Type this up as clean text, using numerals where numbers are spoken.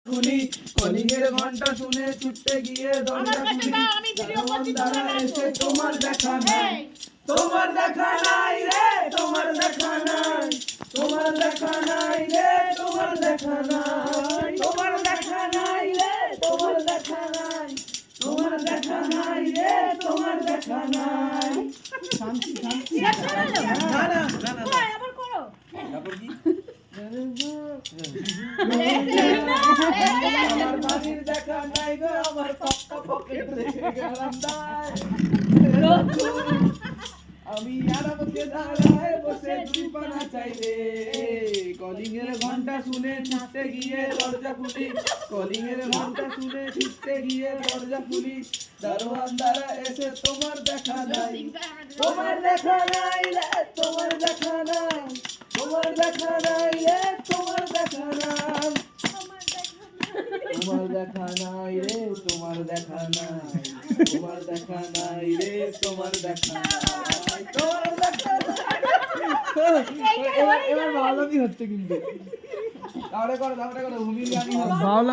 খুলি কলিংয়ের ঘন্টা শুনে ছুটতে গিয়ে দরজা খুলি দারোয়ানদারা এসে তোমার দেখা নাই তোমার দেখা নাই রে তোমার দেখা নাই তোমার দেখা নাই রে তোমার দেখা নাই তোমার দেখা নাই রে তোমার দেখা নাই তোমার দেখা নাই রে তোমার দেখা নাই শান্তি শান্তি না না না না আবার করো তারপর কি আমার বাড়ির দেখা নাই গো আমার পাপ্পা পকেট রেখে গেলাম তাই আমি আরামকে দাঁড়ায় বসে দুই পানা চাই রে কলিং এর ঘন্টা শুনে ছুটতে গিয়ে দরজা খুলি কলিং এর ঘন্টা শুনে ছুটতে গিয়ে দরজা খুলি দারোয়ানদারা এসে তোমার দেখা নাই তোমার দেখা নাই রে তোমার দেখা নাই তোমার দেখা নাই রে তোমার দেখা নাই তোমার দেখা নাই রে তোমার দেখা নাই তোমার দেখা নাই রে তোমার দেখা নাই তোমার দেখা নাই এবার ভালো কি হচ্ছে কিন্তু তাহলে করো ভূমির গান